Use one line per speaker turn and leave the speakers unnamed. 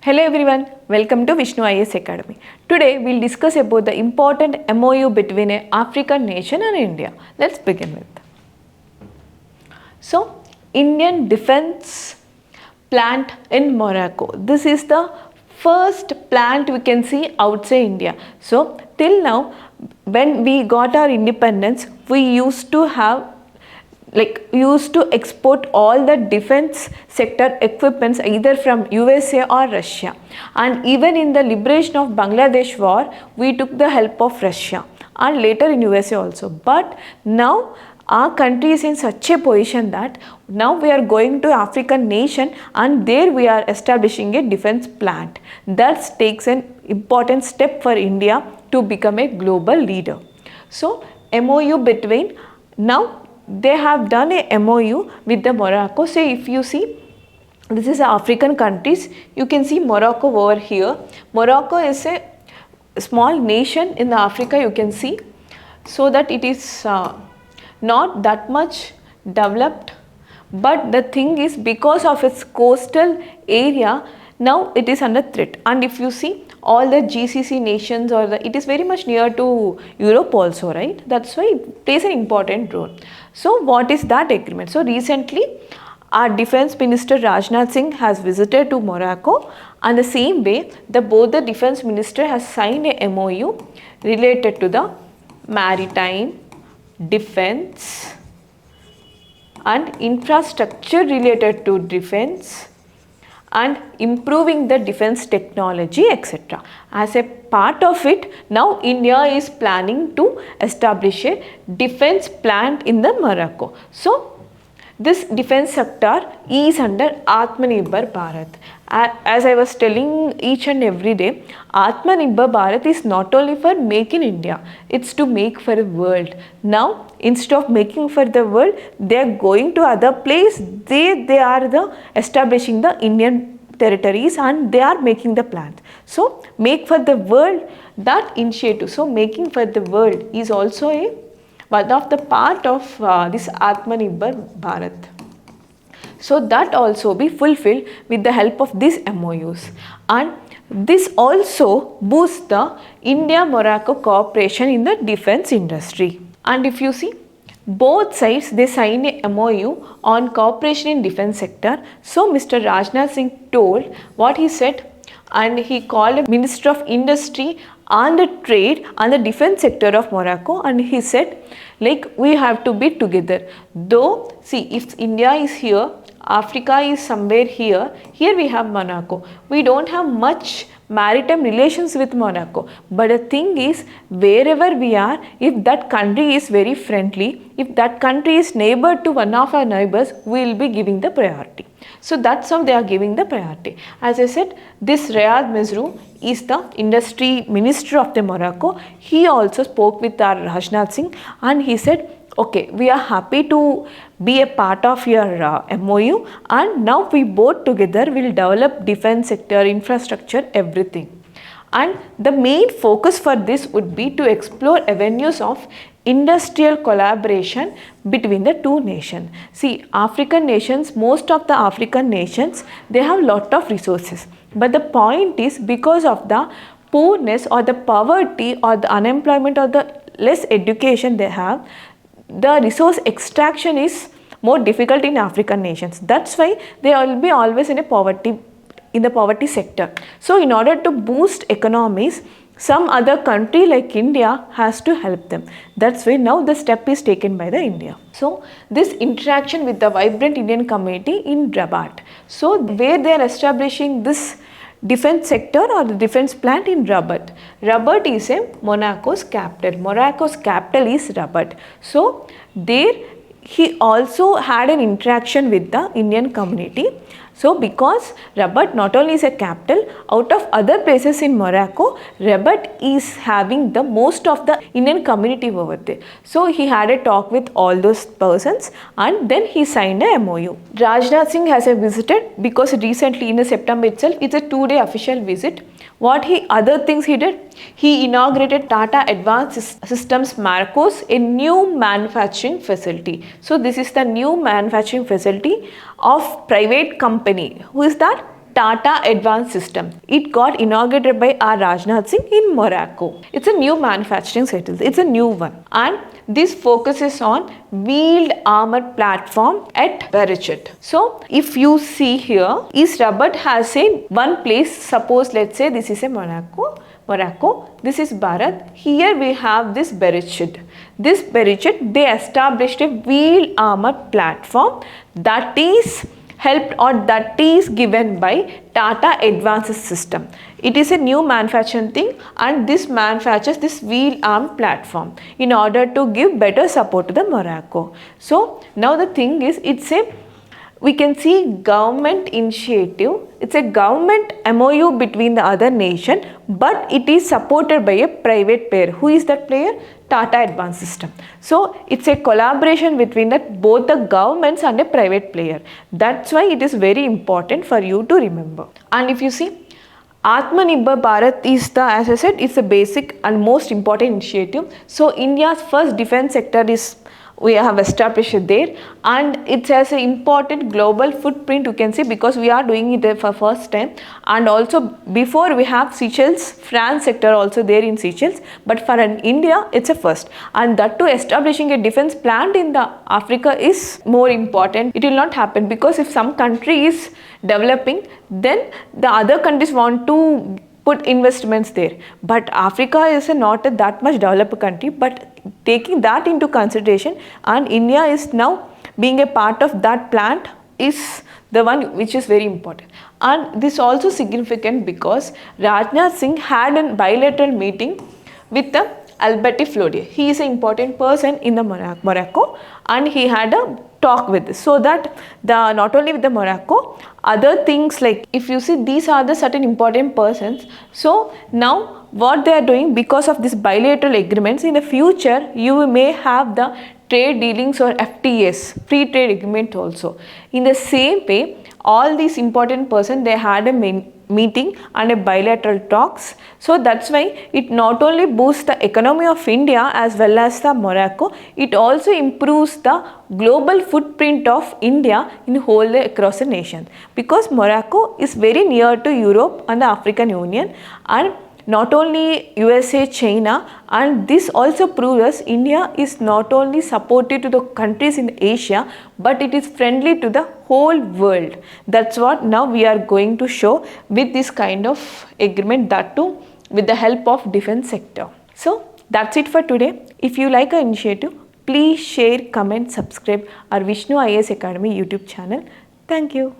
Hello everyone, welcome to vishnuiasacademy. Today we'll discuss about the important MOU between an African nation and India. Let's begin with. So, Indian defense plant in Morocco. This is the first plant we can see outside India. So, till now when we got our independence, we used to export all the defense sector equipments either from USA or Russia, and even in the liberation of Bangladesh war we took the help of Russia and later in USA also. But now our country is in such a position that now we are going to African nation and there we are establishing a defense plant. That takes an important step for India to become a global leader. So MOU between, now they have done a MOU with the Morocco. So if you see, this is African countries, you can see Morocco over here. Morocco is a small nation in Africa, you can see, so that it is not that much developed, but the thing is because of its coastal area now it is under threat. And if you see all the GCC nations, it is very much near to Europe also, right? That's why it plays an important role. So what is that agreement? So recently our defense minister Rajnath Singh has visited to Morocco, and the same way both the defense minister has signed a MOU related to the maritime, defense and infrastructure related to defense and improving the defense technology, etc. As a part of it, now India is planning to establish a defense plant in the Morocco. So this defense sector is under Aatmanirbhar Bharat. As I was telling each and every day, Aatmanirbhar Bharat is not only for make in India, it's to make for the world. Now instead of making for the world, they are going to other place, they are establishing the Indian territories and they are making the plant. So make for the world, that initiative, so making for the world is also one of the part of this Aatmanirbhar Bharat. So that also be fulfilled with the help of these MOUs, and this also boosts the India-Morocco cooperation in the defense industry. And if you see, both sides they signed a MOU on cooperation in defense sector. So Mr. Rajnath Singh told what he said, and he called a Minister of Industry and the Trade and the defense sector of Morocco, and he said we have to be together. Though see, if India is here, Africa is somewhere here we have Morocco. We don't have much maritime relations with Morocco, but the thing is, wherever we are, if that country is very friendly, if that country is neighbor to one of our neighbors, we will be giving the priority. So that's how they are giving the priority. As I said, this Riyad Mazrou is the industry minister of the Morocco. He also spoke with our Rajnath Singh and he said, okay, we are happy to be a part of your MOU, and now we both together will develop defense sector, infrastructure, everything. And the main focus for this would be to explore avenues of industrial collaboration between the two nations. See, African nations, most of the African nations, they have lot of resources. But the point is, because of the poorness or the poverty or the unemployment or the less education they have, the resource extraction is more difficult in African nations. That's why they will be always in the poverty sector. So in order to boost economies, some other country like India has to help them. That's why now the step is taken by the India. So this interaction with the vibrant Indian community in Rabat. So where they are establishing this defense sector or the defense plant in Rabat. Rabat is Morocco's capital. Morocco's capital is Rabat. So there he also had an interaction with the Indian community. So because Rabat not only is a capital, out of other places in Morocco, Rabat is having the most of the Indian community over there. So he had a talk with all those persons and then he signed a MOU. Rajnath Singh has visited, because recently in September itself, it's a 2-day official visit. What other things he did? He inaugurated Tata Advanced Systems Marcos, a new manufacturing facility. So this is the new manufacturing facility of private company. Who is that? Tata Advanced System. It got inaugurated by R. Rajnath Singh in Morocco. It's a new manufacturing settle. It's a new one. And this focuses on wheeled armor platform at Bharat. So if you see here, East Rabat has a one place, suppose let's say this is a Morocco, this is Bharat, here we have this Bharat. This Bharat, they established a wheeled armor platform that is helped or that is given by Tata Advanced System. It is a new manufacturing thing and this manufactures this wheel arm platform in order to give better support to the Morocco. So now the thing is, we can see government initiative. It's a government MOU between the other nation, but it is supported by a private player. Who is that player? Tata Advanced System. So it's a collaboration between both the governments and a private player. That's why it is very important for you to remember. And if you see, Aatmanirbhar Bharat is as I said, it's the basic and most important initiative. So India's first defense sector we have established it there, and it has an important global footprint, you can see, because we are doing it for first time. And also before we have Seychelles, France sector also there in Seychelles, but for India it's a first. And that too, establishing a defense plant in the Africa is more important. It will not happen because if some country is developing, then the other countries want to put investments there. But Africa is not that much developed country, but taking that into consideration, and India is now being a part of that plant is the one which is very important. And this also significant because Rajnath Singh had a bilateral meeting with the Alberti Flodier. He is an important person in the Morocco, and he had a talk with this, so that not only with the Morocco, other things like, if you see, these are the certain important persons. So now what they are doing, because of this bilateral agreements, in the future you may have the trade dealings or FTAs, free trade agreement also. In the same way, all these important persons, they had a meeting and a bilateral talks. So that's why it not only boosts the economy of India as well as the Morocco, it also improves the global footprint of India in whole across the nation, because Morocco is very near to Europe and the African Union, and not only USA, China, and this also proves us India is not only supportive to the countries in Asia, but it is friendly to the whole world. That's what now we are going to show with this kind of agreement, that too with the help of defense sector. So that's it for today. If you like our initiative, please share, comment, subscribe our Vishnu IAS Academy YouTube channel. Thank you.